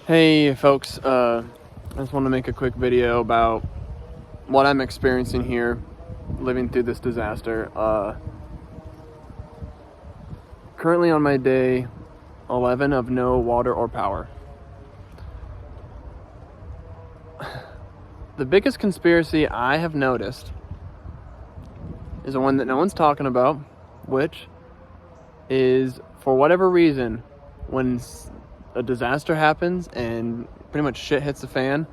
Hey folks, I just want to make a quick video about what I'm experiencing here, living through this disaster. Currently on my day 11 of no water or power. The biggest conspiracy I have noticed is the one that no one's talking about, which is, for whatever reason, when a disaster happens and pretty much shit hits the fan,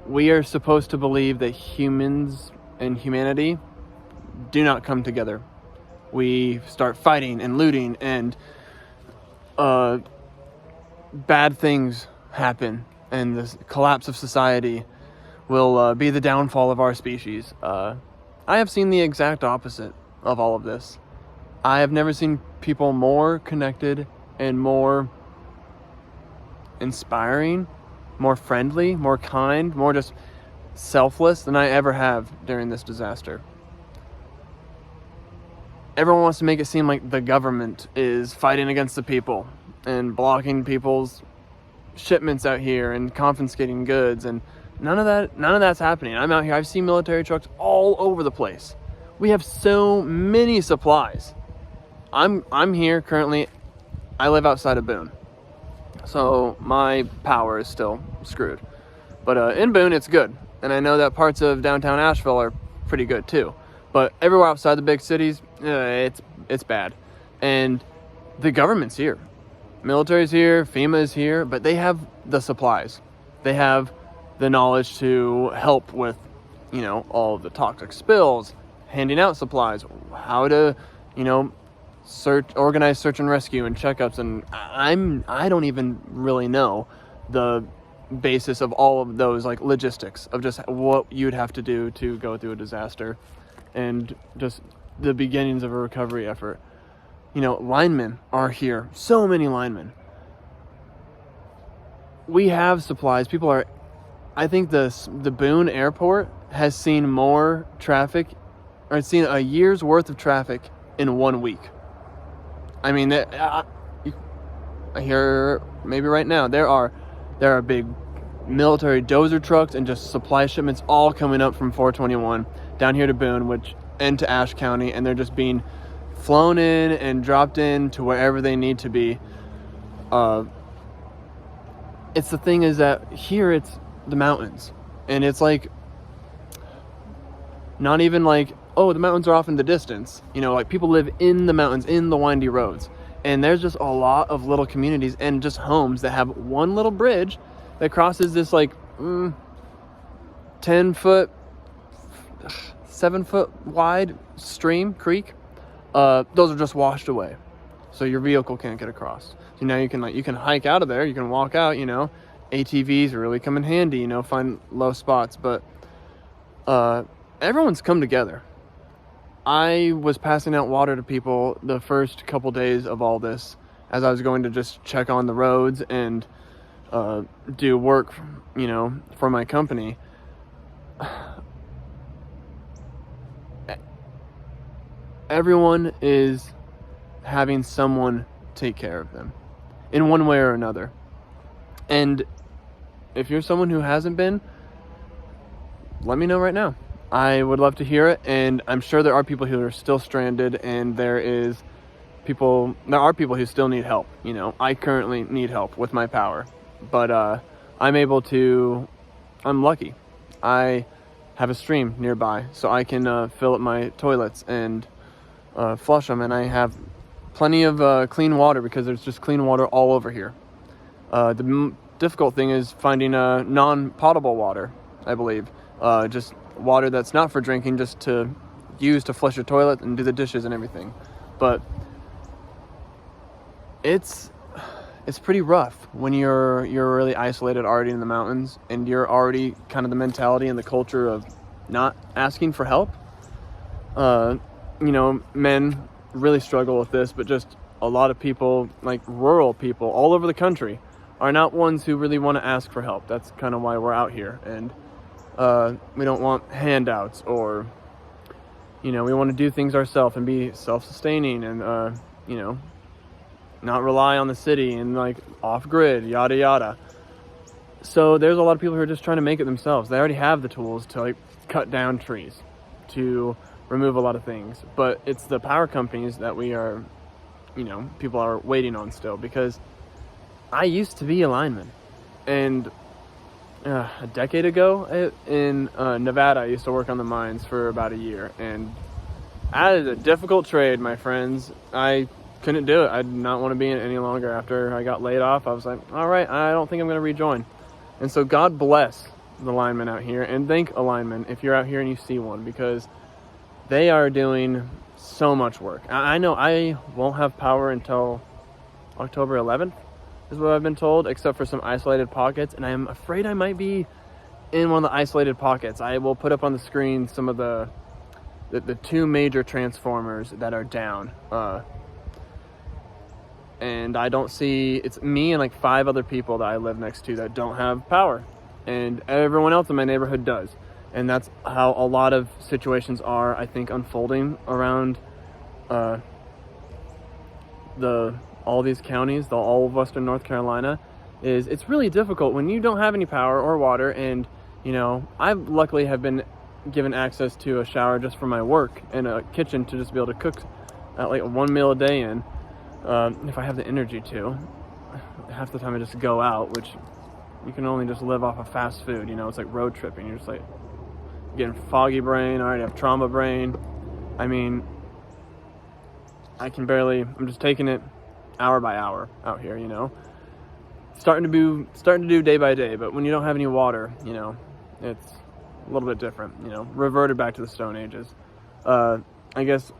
we are supposed to believe that humans and humanity do not come together. We start fighting and looting, and bad things happen, and the collapse of society will be the downfall of our species. I have seen the exact opposite of all of this. I have never seen people more connected and more inspiring, more friendly, more kind, more just selfless than I ever have during this disaster. Everyone wants to make it seem like the government is fighting against the people and blocking people's shipments out here and confiscating goods, and none of that's happening. I'm out here, I've seen military trucks all over the place. We have so many supplies. I'm here currently. I live outside of Boone, so my power is still screwed. But in Boone, it's good. And I know that parts of downtown Asheville are pretty good too. But everywhere outside the big cities, it's bad. And the government's here. Military's here, FEMA is here, but they have the supplies. They have the knowledge to help with, all of the toxic spills, handing out supplies, how to, organize search and rescue and checkups, and I don't even really know the basis of all of those, like, logistics of just what you'd have to do to go through a disaster and just the beginnings of a recovery effort. Linemen are here, so many linemen. We have supplies. I think the Boone airport has seen more traffic, or it's seen a year's worth of traffic in 1 week. I mean, I hear maybe right now there are big military dozer trucks and just supply shipments all coming up from 421 down here to Boone, and to Ashe County, and they're just being flown in and dropped in to wherever they need to be. It's the thing is that here it's the mountains, and it's like not even like, oh, the mountains are off in the distance. Like, people live in the mountains, in the windy roads. And there's just a lot of little communities and just homes that have one little bridge that crosses this, 10-foot, 7-foot wide creek. Those are just washed away. So your vehicle can't get across. So now you can hike out of there, you can walk out, ATVs really come in handy, find low spots. But everyone's come together. I was passing out water to people the first couple days of all this as I was going to just check on the roads and do work, for my company. Everyone is having someone take care of them in one way or another. And if you're someone who hasn't been, let me know right now. I would love to hear it, and I'm sure there are people who are still stranded, and there are people who still need help. I currently need help with my power, but I'm lucky. I have a stream nearby, so I can fill up my toilets and flush them, and I have plenty of clean water because there's just clean water all over here. The difficult thing is finding non-potable water, I believe. Just water that's not for drinking, just to use to flush your toilet and do the dishes and everything. But it's pretty rough when you're really isolated already in the mountains, and you're already kind of the mentality and the culture of not asking for help. Men really struggle with this, but just a lot of people, like rural people all over the country, are not ones who really want to ask for help. That's kind of why we're out here. And we don't want handouts, or we want to do things ourselves and be self-sustaining, and not rely on the city and like off grid, yada yada. So there's a lot of people who are just trying to make it themselves. They already have the tools to like cut down trees, to remove a lot of things. But it's the power companies that we are, people are waiting on still. Because I used to be a lineman. And a decade ago in Nevada, I used to work on the mines for about a year. And that is a difficult trade, my friends. I couldn't do it. I did not want to be in it any longer. After I got laid off, I was like, all right, I don't think I'm going to rejoin. And so God bless the linemen out here, and thank a lineman if you're out here and you see one, because they are doing so much work. I know I won't have power until October 11th is what I've been told, except for some isolated pockets, and I'm afraid I might be in one of the isolated pockets. I will put up on the screen some of the two major transformers that are down. And I don't see, it's me and like 5 other people that I live next to that don't have power. And everyone else in my neighborhood does. And that's how a lot of situations are, I think, unfolding around all these counties, all of Western North Carolina. It's really difficult when you don't have any power or water. And, I luckily have been given access to a shower just for my work and a kitchen to just be able to cook like 1 meal a day in. If I have the energy to. Half the time I just go out, which you can only just live off of fast food. It's like road tripping. You're just like getting foggy brain. I already have trauma brain. I mean, I'm just taking it hour by hour out here, starting to do day by day. But when you don't have any water, it's a little bit different, reverted back to the Stone Ages. I guess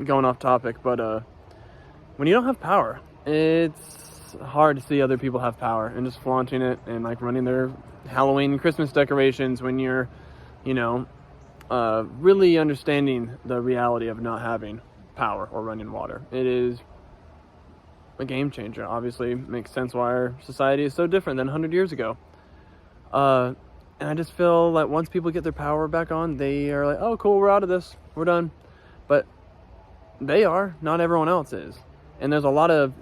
going off topic, but when you don't have power, it's hard to see other people have power and just flaunting it and like running their Halloween and Christmas decorations when you're, really understanding the reality of not having power or running water. It is a game changer. Obviously, makes sense why our society is so different than 100 years ago. And I just feel like once people get their power back on, they are like, oh, cool, we're out of this, we're done. But they are, not everyone else is. And there's a lot of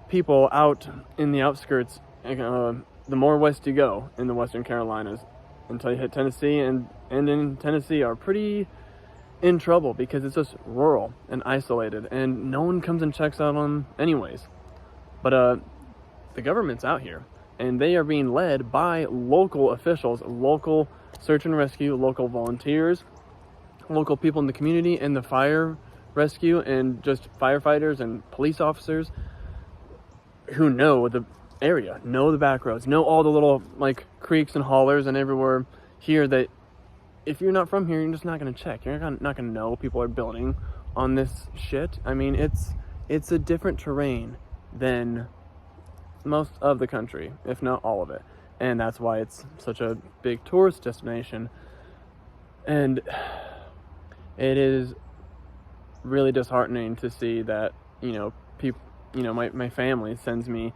people out in the outskirts, the more west you go in the Western Carolinas until you hit Tennessee, and in Tennessee are pretty in trouble because it's just rural and isolated and no one comes and checks out on them anyways. But the government's out here and they are being led by local officials, local search and rescue, local volunteers, local people in the community, and the fire rescue, and just firefighters and police officers who know the area, know the back roads, know all the little like creeks and hollers and everywhere here that if you're not from here, you're just not going to check. You're not going to know people are building on this shit. I mean, it's a different terrain than most of the country, if not all of it. And that's why it's such a big tourist destination. And it is really disheartening to see that, people, my family sends me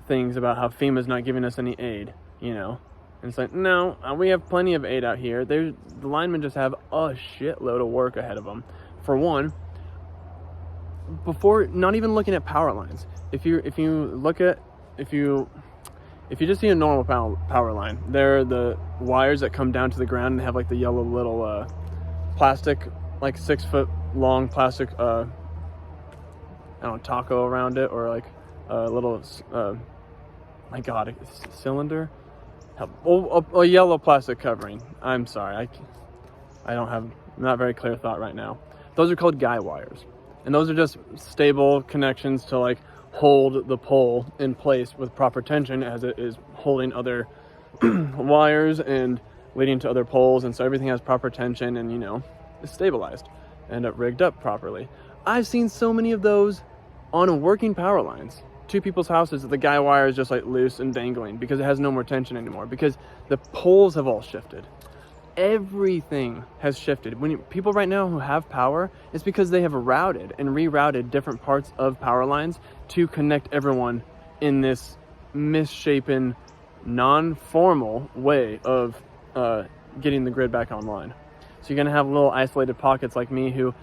things about how FEMA's not giving us any aid, And it's like, no, we have plenty of aid out here. The linemen just have a shitload of work ahead of them. For one, before not even looking at power lines, if you just see a normal power line, they're the wires that come down to the ground and have like the yellow little plastic, like 6 foot long plastic taco around it, or like a little cylinder. A yellow plastic covering. I'm sorry, I don't have not very clear thought right now. Those are called guy wires, and those are just stable connections to like hold the pole in place with proper tension as it is holding other wires and leading to other poles, and so everything has proper tension and is stabilized and rigged up properly. I've seen so many of those on working power lines to people's houses that the guy wire is just like loose and dangling because it has no more tension anymore, because the poles have all shifted. Everything has shifted. People right now who have power, it's because they have routed and rerouted different parts of power lines to connect everyone in this misshapen, non-formal way of getting the grid back online. So you're gonna have little isolated pockets like me who,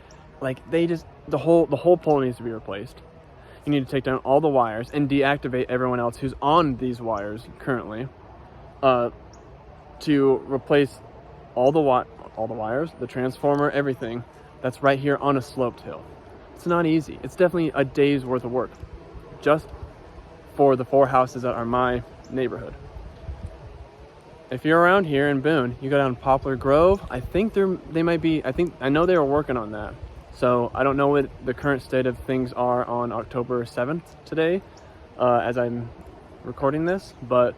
like, the whole pole needs to be replaced. You need to take down all the wires and deactivate everyone else who's on these wires currently, to replace all the wires, the transformer, everything that's right here on a sloped hill. It's not easy. It's definitely a day's worth of work just for the 4 houses that are my neighborhood. If you're around here in Boone, you go down Poplar Grove. I know they were working on that. So I don't know what the current state of things are on October 7th today, as I'm recording this, but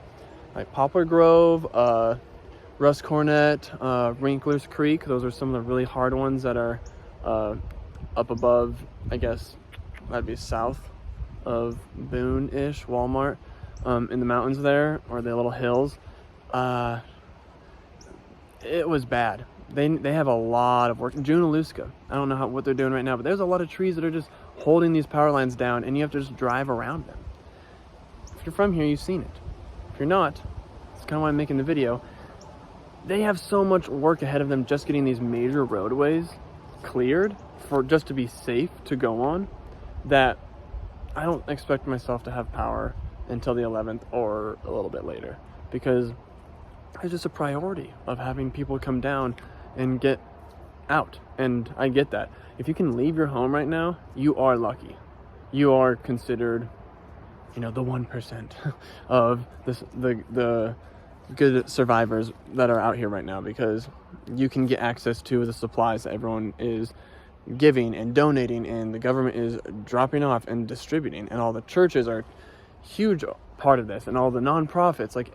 like Poplar Grove, Russ Cornet, Wrinkler's Creek, those are some of the really hard ones that are up above, I guess that'd be south of Boone-ish, Walmart, in the mountains there, or the little hills. It was bad. They have a lot of work. Junaluska, I don't know what they're doing right now, but there's a lot of trees that are just holding these power lines down, and you have to just drive around them. If you're from here, you've seen it. If you're not, it's kind of why I'm making the video. They have so much work ahead of them just getting these major roadways cleared for just to be safe to go on, that I don't expect myself to have power until the 11th or a little bit later, because it's just a priority of having people come down and get out. And I get that. If you can leave your home right now, you are lucky. You are considered, the 1% of the good survivors that are out here right now, because you can get access to the supplies that everyone is giving and donating, and the government is dropping off and distributing, and all the churches are a huge part of this, and all the nonprofits, like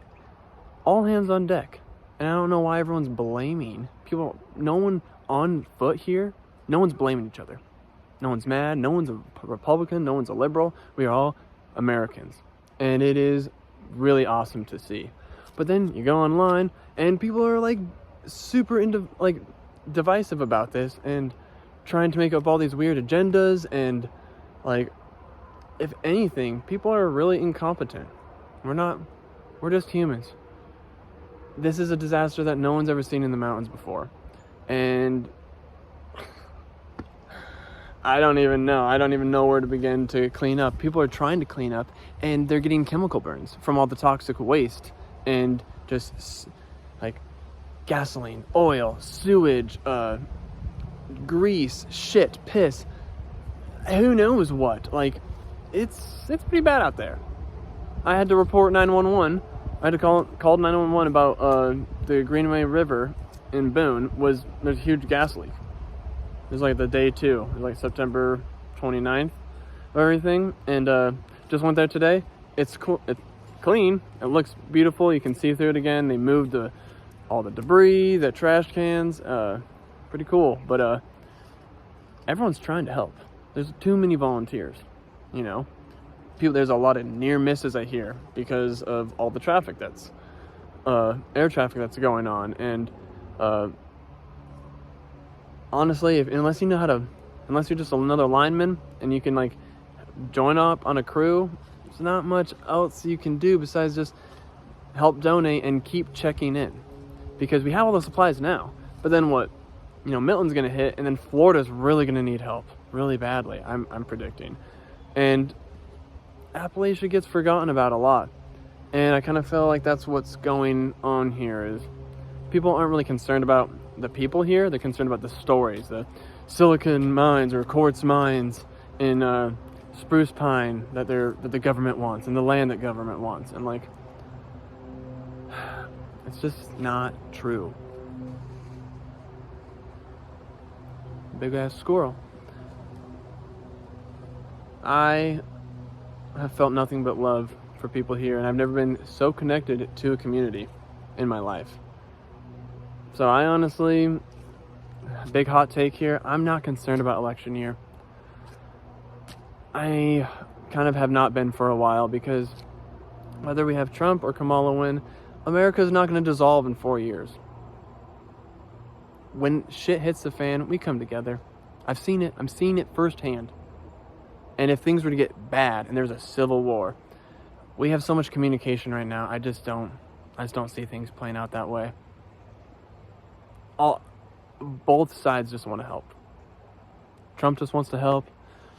all hands on deck. And I don't know why everyone's blaming people. No one on foot here, no one's blaming each other. No one's mad, no one's a Republican, no one's a liberal. We are all Americans, and it is really awesome to see. But then you go online and people are like super into like divisive about this and trying to make up all these weird agendas, and like, if anything, people are really incompetent. We're just humans. This is a disaster that no one's ever seen in the mountains before. And I don't even know where to begin to clean up. People are trying to clean up, and they're getting chemical burns from all the toxic waste, and just like gasoline, oil, sewage, grease, shit, piss, who knows what. Like, it's pretty bad out there. I had to report 911. I had to call 911 about the Greenway River in Boone. There's a huge gas leak. It was like the day 2. It was like September 29th of everything. And just went there today. It's cool. It's clean. It looks beautiful. You can see through it again. They moved all the debris, the trash cans. Pretty cool. But everyone's trying to help. There's too many volunteers, There's a lot of near misses, I hear, because of all the traffic that's air traffic that's going on. And honestly, unless you're just another lineman and you can like join up on a crew, there's not much else you can do besides just help donate and keep checking in, because we have all the supplies now. But then what? Milton's gonna hit, and then Florida's really gonna need help really badly. I'm predicting, and Appalachia gets forgotten about a lot. And I kind of feel like that's what's going on here, is people aren't really concerned about the people here. They're concerned about the stories, the silicon mines or quartz mines in spruce pine that the government wants, and the land that government wants. And like, it's just not true. Big ass squirrel. I have felt nothing but love for people here, and I've never been so connected to a community in my life. So I honestly, big hot take here, I'm not concerned about election year. I kind of have not been for a while, because whether we have Trump or Kamala win, America is not going to dissolve in 4 years. When shit hits the fan, we come together. I've seen it. I'm seeing it firsthand. And if things were to get bad and there's a civil war, we have so much communication right now. I just don't see things playing out that way. Both sides just want to help. Trump just wants to help.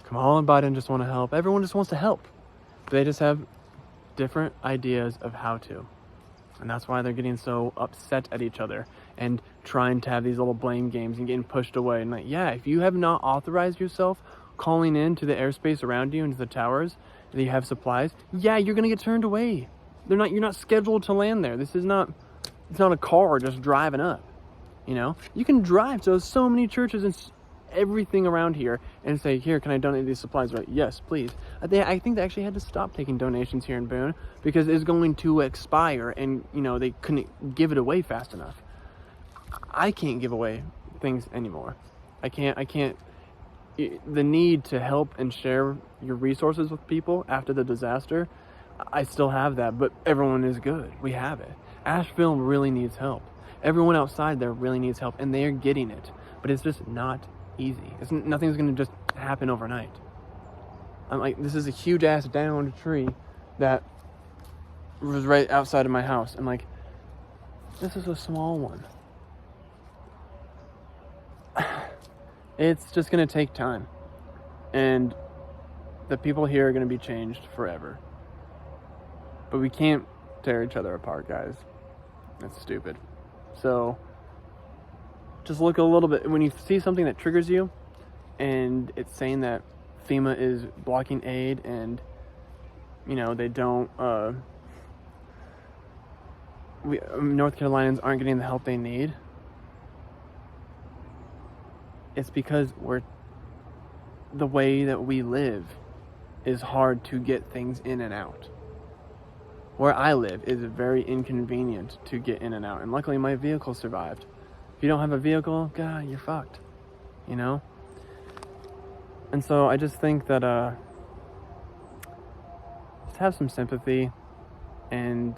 Kamala and Biden just want to help. Everyone just wants to help. They just have different ideas of how to. And that's why they're getting so upset at each other and trying to have these little blame games and getting pushed away. And like, yeah, if you have not authorized yourself calling in to the airspace around you and to the towers that you have supplies, yeah, you're gonna get turned away. You're not scheduled to land there. It's not a car just driving up. You know, you can drive to so many churches and everything around here and say, here, can I donate these supplies? Right? Yes, please. I think they actually had to stop taking donations here in Boone because it's going to expire, and you know, they couldn't give it away fast enough. I can't give away things anymore. I can't. The need to help and share your resources with people after the disaster, I still have that, but everyone is good. We have it. Asheville really needs help. Everyone outside there really needs help, and they're getting it, but it's just not easy. Nothing's gonna just happen overnight. I'm like, this is a huge ass downed tree that was right outside of my house. I'm like, this is a small one. It's just gonna take time, and the people here are gonna be changed forever. But we can't tear each other apart, guys. That's stupid. So just look a little bit. When you see something that triggers you and it's saying that FEMA is blocking aid and, you know, they don't, North Carolinians aren't getting the help they need, it's because the way that we live is hard to get things in and out. Where I live is very inconvenient to get in and out, and luckily my vehicle survived. If you don't have a vehicle, God, you're fucked, you know? And so I just think that just have some sympathy, and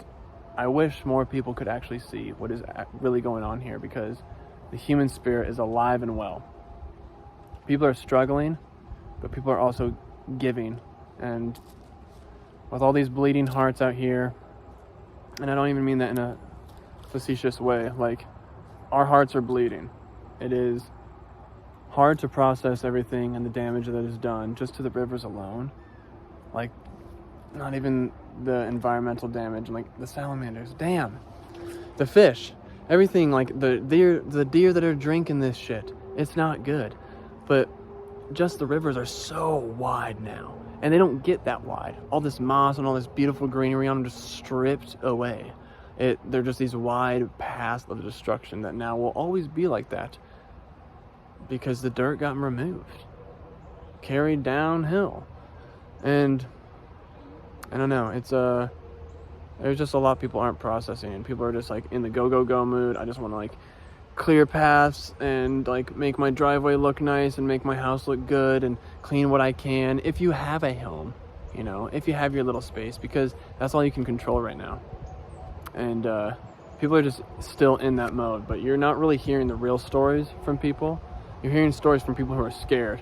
I wish more people could actually see what is really going on here, because the human spirit is alive and well. People are struggling, but people are also giving, and with all these bleeding hearts out here, and I don't even mean that in a facetious way, like, our hearts are bleeding. It is hard to process everything and the damage that is done just to the rivers alone. Like, not even the environmental damage, and like the salamanders, damn, the fish, everything, like the deer that are drinking this shit. It's not good. But just the rivers are so wide now. And they don't get that wide. All this moss and all this beautiful greenery on them just stripped away. They're just these wide paths of destruction that now will always be like that because the dirt got removed, carried downhill. And I don't know, there's just a lot people aren't processing, and people are just like in the go mood. I just want to like clear paths and like make my driveway look nice and make my house look good and clean what I can. If you have a home, you know, if you have your little space, because that's all you can control right now. And people are just still in that mode, but you're not really hearing the real stories from people. You're hearing stories from people who are scared,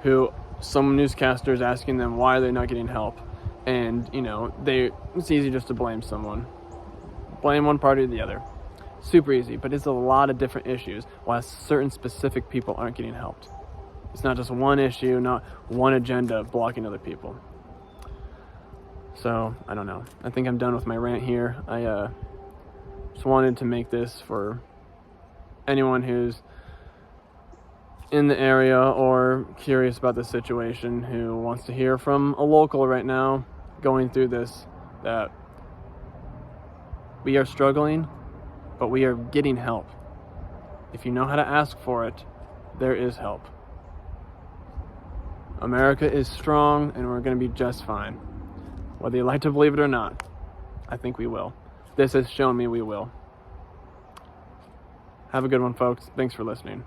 who some newscaster is asking them why they're not getting help. And, you know, it's easy just to blame someone. Blame one party or the other. Super easy, but it's a lot of different issues why certain specific people aren't getting helped. It's not just one issue, not one agenda blocking other people. So, I don't know. I think I'm done with my rant here. I just wanted to make this for anyone who's in the area or curious about the situation, who wants to hear from a local right now going through this, that we are struggling, but we are getting help. If you know how to ask for it, there is help. America is strong, and we're going to be just fine. Whether you like to believe it or not, I think we will. This has shown me we will. Have a good one, folks. Thanks for listening.